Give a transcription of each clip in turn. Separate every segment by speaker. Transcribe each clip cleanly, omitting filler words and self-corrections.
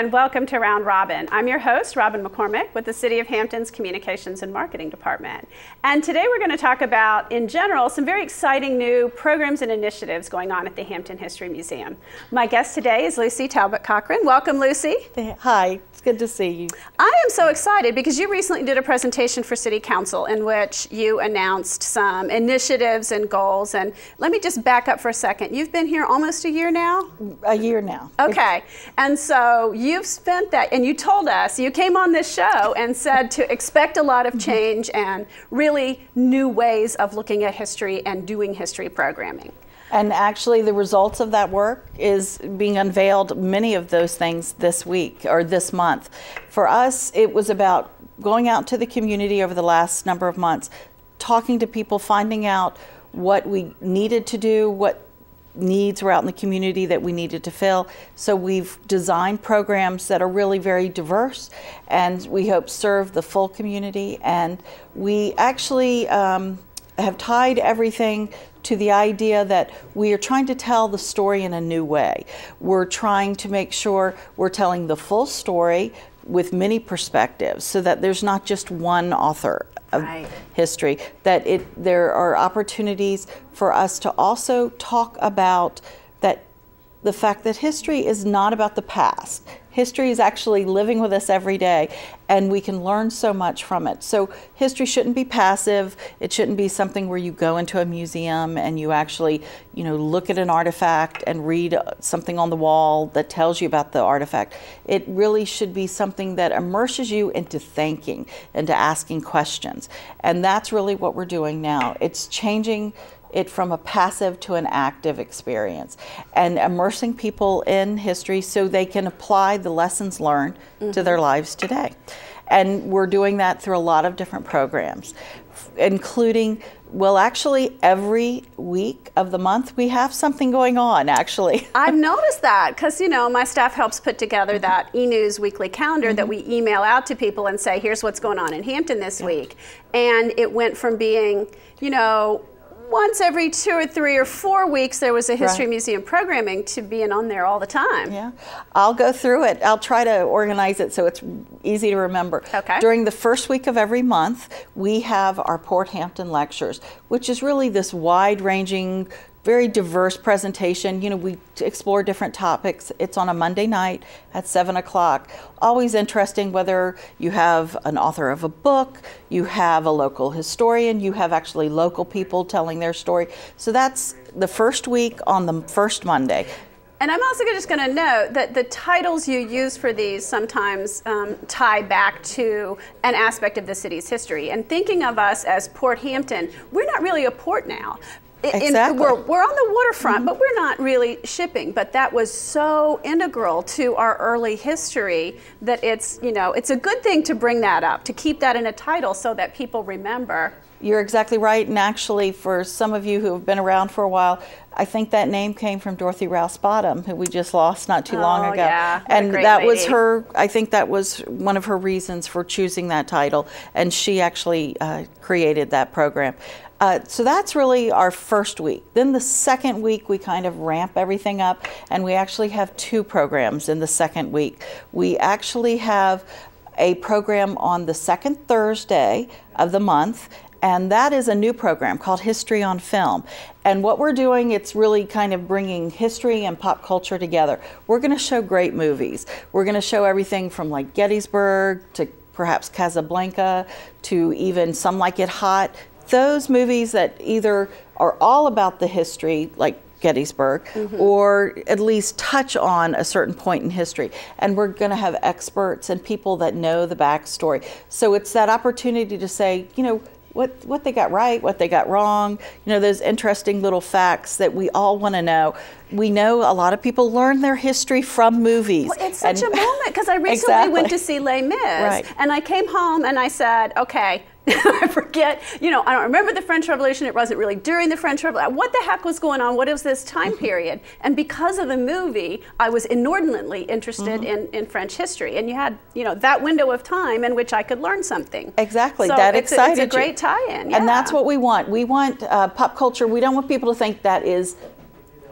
Speaker 1: and welcome to Round Robin. I'm your host, Robin McCormick, with the City of Hampton's Communications and Marketing Department. And today we're going to talk about, in general, some very exciting new programs and initiatives going on at the Hampton History Museum. My guest today is Lucy Talbot Cochran. Welcome, Lucy.
Speaker 2: Hi, it's good to see you.
Speaker 1: I am so excited because you recently did a presentation for City Council in which you announced some initiatives and goals. And let me just back up for a second. You've been here almost a year now?
Speaker 2: A year now.
Speaker 1: Okay. And so you've spent that, and you told us, you came on this show and said to expect a lot of change and really new ways of looking at history and doing history programming.
Speaker 2: And actually the results of that work is being unveiled, many of those things this week or this month. For us, it was about going out to the community over the last number of months, talking to people, finding out what we needed to do, what needs were out in the community that we needed to fill. So we've designed programs that are really very diverse, and we hope serve the full community. And we actually have tied everything to the idea that we are trying to tell the story in a new way. We're trying to make sure we're telling the full story with many perspectives, so that there's not just one author of history, that there are opportunities for us to also talk about that the fact that history is not about the past. History is actually living with us every day, and we can learn so much from it. So history shouldn't be passive. It shouldn't be something where you go into a museum and you actually, look at an artifact and read something on the wall that tells you about the artifact. It really should be something that immerses you into thinking, into asking questions. And that's really what we're doing now. It's changing it from a passive to an active experience and immersing people in history so they can apply the lessons learned to their lives today. And we're doing that through a lot of different programs, including, well, actually every week of the month we have something going on, actually.
Speaker 1: I've noticed that because, my staff helps put together that e-news weekly calendar that we email out to people and say, here's what's going on in Hampton this week. And it went from being, once every 2 or 3 or 4 weeks there was a history museum programming to being on there all the time.
Speaker 2: Yeah, I'll go through it. I'll try to organize it so it's easy to remember.
Speaker 1: Okay.
Speaker 2: During the first week of every month, we have our Port Hampton lectures, which is really this wide-ranging, very diverse presentation. We explore different topics. It's on a Monday night at 7 o'clock. Always interesting, whether you have an author of a book, you have a local historian, you have actually local people telling their story. So that's the first week on the first Monday.
Speaker 1: And I'm also just going to note that the titles you use for these sometimes tie back to an aspect of the city's history. And thinking of us as Port Hampton, we're not really a port now.
Speaker 2: Exactly.
Speaker 1: We're on the waterfront, but we're not really shipping. But that was so integral to our early history that it's a good thing to bring that up, to keep that in a title so that people remember.
Speaker 2: You're exactly right. And actually, for some of you who have been around for a while, I think that name came from Dorothy Rouse Bottom, who we just lost not too long ago.
Speaker 1: Yeah,
Speaker 2: and that was her, I think that was one of her reasons for choosing that title. And she actually created that program. So that's really our first week. Then the second week, we kind of ramp everything up, and we actually have 2 programs in the second week. We actually have a program on the second Thursday of the month, and that is a new program called History on Film. And what we're doing, it's really kind of bringing history and pop culture together. We're going to show great movies. We're going to show everything from like Gettysburg to perhaps Casablanca to even Some Like It Hot. Those movies that either are all about the history, like Gettysburg, or at least touch on a certain point in history. And we're going to have experts and people that know the backstory. So it's that opportunity to say, what they got right, what they got wrong, those interesting little facts that we all want to know. We know a lot of people learn their history from movies.
Speaker 1: Well, it's such a moment, because I recently went to see Les Mis, and I came home and I said, okay, I forget, I don't remember the French Revolution. It wasn't really during the French Revolution. What the heck was going on? What is this time period? And because of the movie, I was inordinately interested in French history. And you had, that window of time in which I could learn something.
Speaker 2: Exactly,
Speaker 1: so
Speaker 2: that
Speaker 1: it's
Speaker 2: excited you.
Speaker 1: It's a great tie-in,
Speaker 2: And that's what we want. We want pop culture. We don't want people to think that is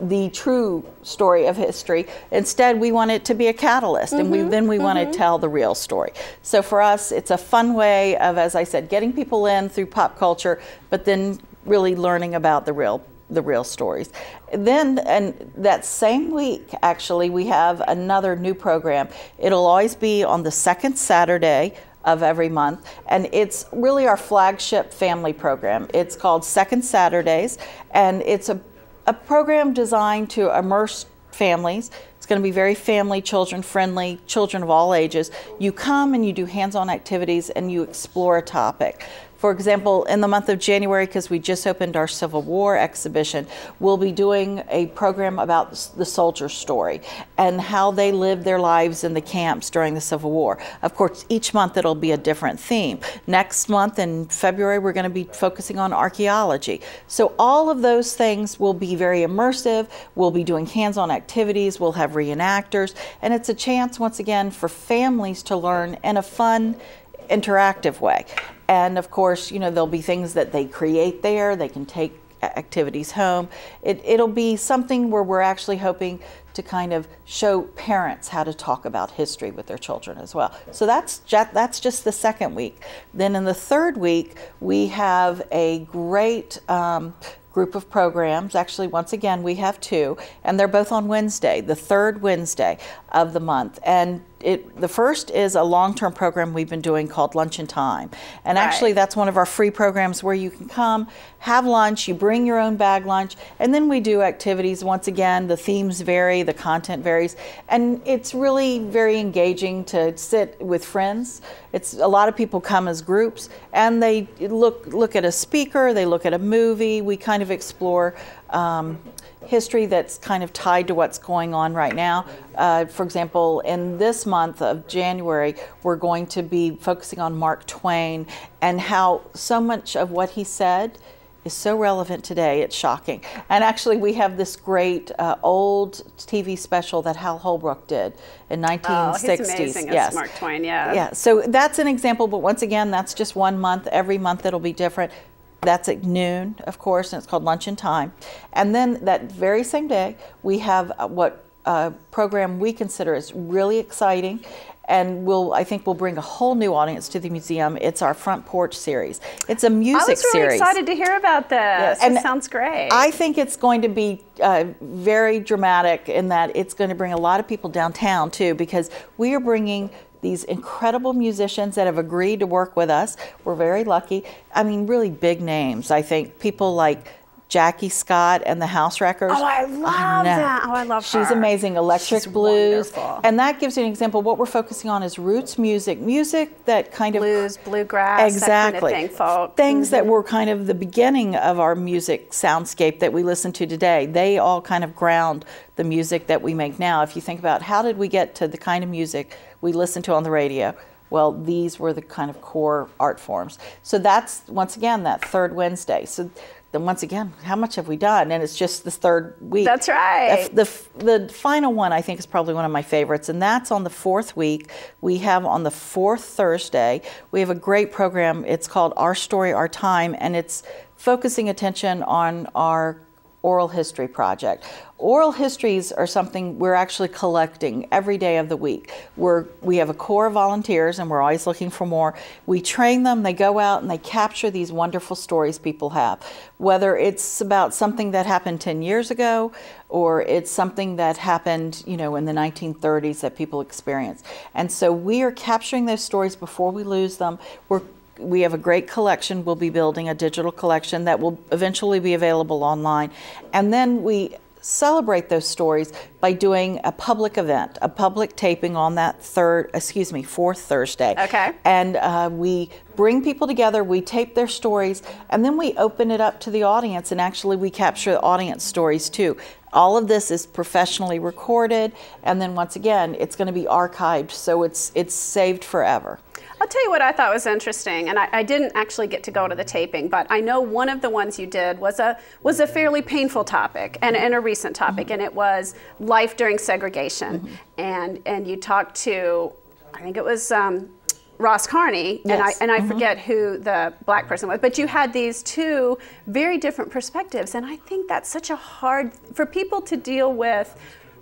Speaker 2: the true story of history. Instead, we want it to be a catalyst, and then we want to tell the real story. So for us, it's a fun way of, as I said, getting people in through pop culture, but then really learning about the real stories. Then, and that same week, actually, we have another new program. It'll always be on the second Saturday of every month, and it's really our flagship family program. It's called Second Saturdays, and it's a program designed to immerse families. It's going to be very family, children friendly, children of all ages. You come and you do hands-on activities and you explore a topic. For example, in the month of January, because we just opened our Civil War exhibition, we'll be doing a program about the soldier story and how they lived their lives in the camps during the Civil War. Of course, each month it'll be a different theme. Next month in February, we're going to be focusing on archaeology. So all of those things will be very immersive. We'll be doing hands-on activities. We'll have reenactors. And it's a chance, once again, for families to learn in a fun, interactive way. And of course, you know, there'll be things that they create there. They can take activities home. It'll be something where we're actually hoping to kind of show parents how to talk about history with their children as well. So that's just the second week. Then in the third week, we have a great group of programs. Actually, once again, we have two, and they're both on Wednesday, the third Wednesday of the month. And the first is a long-term program we've been doing called Lunch and Time. And actually, that's one of our free programs where you can come, have lunch, you bring your own bag lunch, and then we do activities. Once again, the themes vary, the content varies, and it's really very engaging to sit with friends. A lot of people come as groups, and they look at a speaker, they look at a movie. We kind of explore history that's kind of tied to what's going on right now. For example, in this month of January, we're going to be focusing on Mark Twain and how so much of what he said is so relevant today. It's shocking. And actually, we have this great old TV special that Hal Holbrook did in 1960s. Oh, he's
Speaker 1: amazing as Mark Twain, yeah.
Speaker 2: Yeah, so that's an example, but once again, that's just one month. Every month it'll be different. That's at noon, of course, and it's called Lunch and Time. And then that very same day, we have what program we consider is really exciting, and I think we'll bring a whole new audience to the museum. It's our Front Porch series. It's a music series.
Speaker 1: I was really excited to hear about this. Yes. This sounds great.
Speaker 2: I think it's going to be very dramatic in that it's going to bring a lot of people downtown too, because we are bringing these incredible musicians that have agreed to work with us. We're very lucky. I mean, really big names. I think people like Jackie Scott and the House Wreckers.
Speaker 1: Oh, I love that. Oh, I love her.
Speaker 2: She's amazing. Electric Blues.
Speaker 1: Wonderful.
Speaker 2: And that gives you an example. What we're focusing on is roots music. Music that kind of...
Speaker 1: Blues, bluegrass,
Speaker 2: exactly.
Speaker 1: That kind of thing, folk.
Speaker 2: Things that were kind of the beginning of our music soundscape that we listen to today. They all kind of ground the music that we make now. If you think about how did we get to the kind of music we listen to on the radio? Well, these were the kind of core art forms. So that's, once again, that third Wednesday. So then once again, how much have we done? And it's just this third week.
Speaker 1: That's right.
Speaker 2: The final one, I think, is probably one of my favorites, and that's on the fourth week. We have on the fourth Thursday, we have a great program. It's called Our Story, Our Time, and it's focusing attention on our oral history project. Oral histories are something we're actually collecting every day of the week. We have a core of volunteers, and we're always looking for more. We train them, they go out and they capture these wonderful stories people have. Whether it's about something that happened 10 years ago, or it's something that happened, you know, in the 1930s that people experienced. And so we are capturing those stories before we lose them. We have a great collection. We'll be building a digital collection that will eventually be available online. And then we celebrate those stories by doing a public event, a public taping on that fourth Thursday.
Speaker 1: Okay.
Speaker 2: And we bring people together, we tape their stories, and then we open it up to the audience, and actually we capture the audience stories too. All of this is professionally recorded, and then once again, it's going to be archived, so it's saved forever.
Speaker 1: I'll tell you what I thought was interesting, and I didn't actually get to go to the taping, but I know one of the ones you did was a fairly painful topic and a recent topic, and it was life during segregation. And you talked to, I think it was Ross Carney,
Speaker 2: yes.
Speaker 1: and I forget who the black person was, but you had these two very different perspectives, and I think that's such a hard, for people to deal with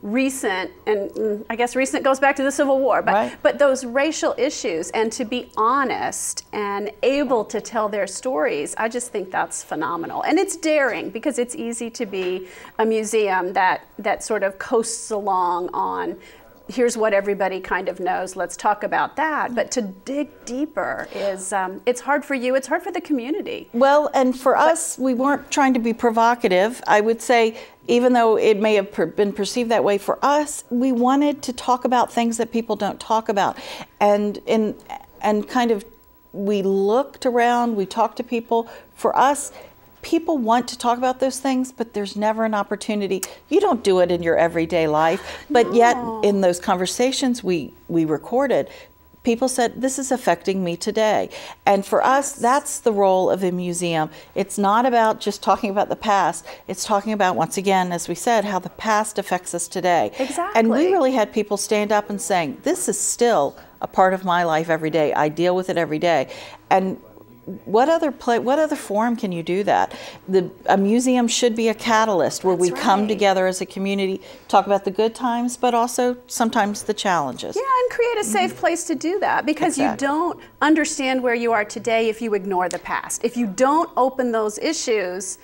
Speaker 1: recent, and I guess recent goes back to the Civil War, but,
Speaker 2: right.
Speaker 1: but those racial issues, and to be honest and able to tell their stories, I just think that's phenomenal. And it's daring, because it's easy to be a museum that sort of coasts along on, here's what everybody kind of knows, let's talk about that. But to dig deeper is, it's hard for you, it's hard for the community.
Speaker 2: Well, and for us, we weren't trying to be provocative. I would say, even though it may have been perceived that way, for us, we wanted to talk about things that people don't talk about. And kind of, we looked around, we talked to people. For us, people want to talk about those things, but there's never an opportunity. You don't do it in your everyday life, but
Speaker 1: no.
Speaker 2: Yet in those conversations we recorded, people said, this is affecting me today. And for us, that's the role of a museum. It's not about just talking about the past. It's talking about, once again, as we said, how the past affects us today.
Speaker 1: Exactly.
Speaker 2: And we really had people stand up and saying, this is still a part of my life every day. I deal with it every day. And what other forum can you do that? A museum should be a catalyst where we come together as a community, talk about the good times, but also sometimes the challenges.
Speaker 1: Yeah, and create a safe place to do that, because you don't understand where you are today if you ignore the past. If you don't open those issues,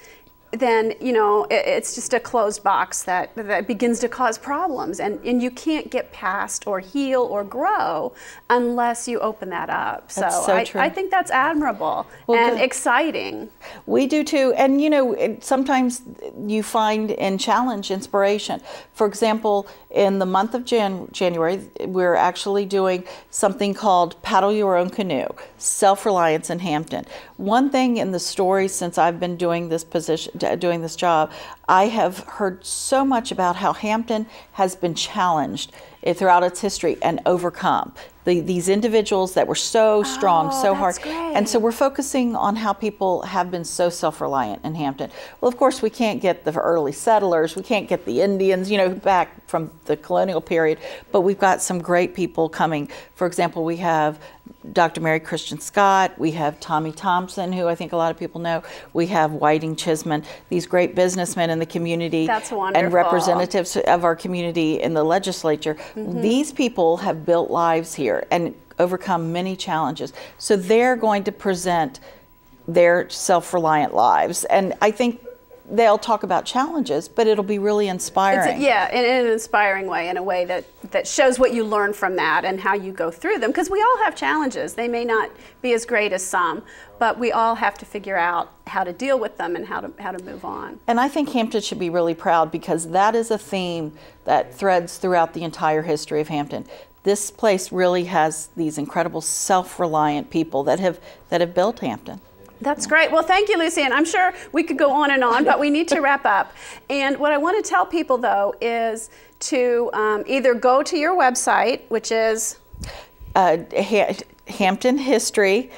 Speaker 1: then, you know, it's just a closed box that begins to cause problems, and you can't get past or heal or grow unless you open that up. So I think that's admirable and exciting.
Speaker 2: We do too, and you know, sometimes you find in challenge inspiration. For example, in the month of January, we're actually doing something called Paddle Your Own Canoe, Self-Reliance in Hampton. One thing in the stories since I've been doing this job, I have heard so much about how Hampton has been challenged throughout its history and overcome. These individuals that were so strong, so hard.
Speaker 1: Great.
Speaker 2: And so we're focusing on how people have been so self-reliant in Hampton. Well, of course, we can't get the early settlers, we can't get the Indians, you know, back from the colonial period, but we've got some great people coming. For example, we have Dr. Mary Christian Scott, we have Tommy Thompson, who I think a lot of people know, we have Whiting Chisholm, these great businessmen in the community.
Speaker 1: That's wonderful.
Speaker 2: And representatives of our community in the legislature. Mm-hmm. These people have built lives here and overcome many challenges. So they're going to present their self-reliant lives. And I think they'll talk about challenges, but it'll be really inspiring.
Speaker 1: In an inspiring way, in a way that shows what you learn from that and how you go through them. Because we all have challenges. They may not be as great as some, but we all have to figure out how to deal with them and how to move on.
Speaker 2: And I think Hampton should be really proud, because that is a theme that threads throughout the entire history of Hampton. This place really has these incredible self-reliant people that have built Hampton.
Speaker 1: That's great. Well, thank you, Lucy. And I'm sure we could go on and on, but we need to wrap up. And what I want to tell people, though, is to either go to your website, which is
Speaker 2: Hampton History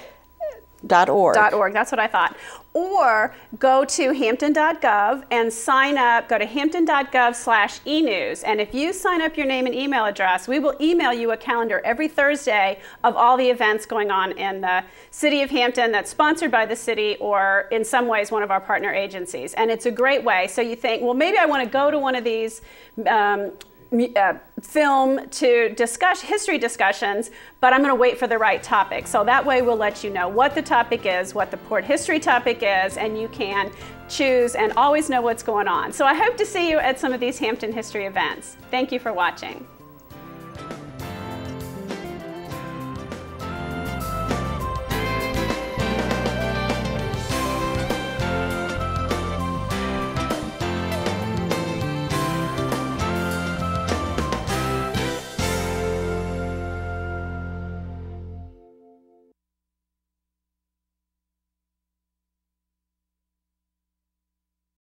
Speaker 2: .org.
Speaker 1: That's what I thought. Or go to hampton.gov and sign up. Go to hampton.gov/enews. And if you sign up your name and email address, we will email you a calendar every Thursday of all the events going on in the city of Hampton that's sponsored by the city, or in some ways one of our partner agencies. And it's a great way. So you think, well, maybe I want to go to one of these film to discuss history discussions, but I'm going to wait for the right topic. So that way we'll let you know what the topic is, what the port history topic is, and you can choose and always know what's going on. So I hope to see you at some of these Hampton history events. Thank you for watching.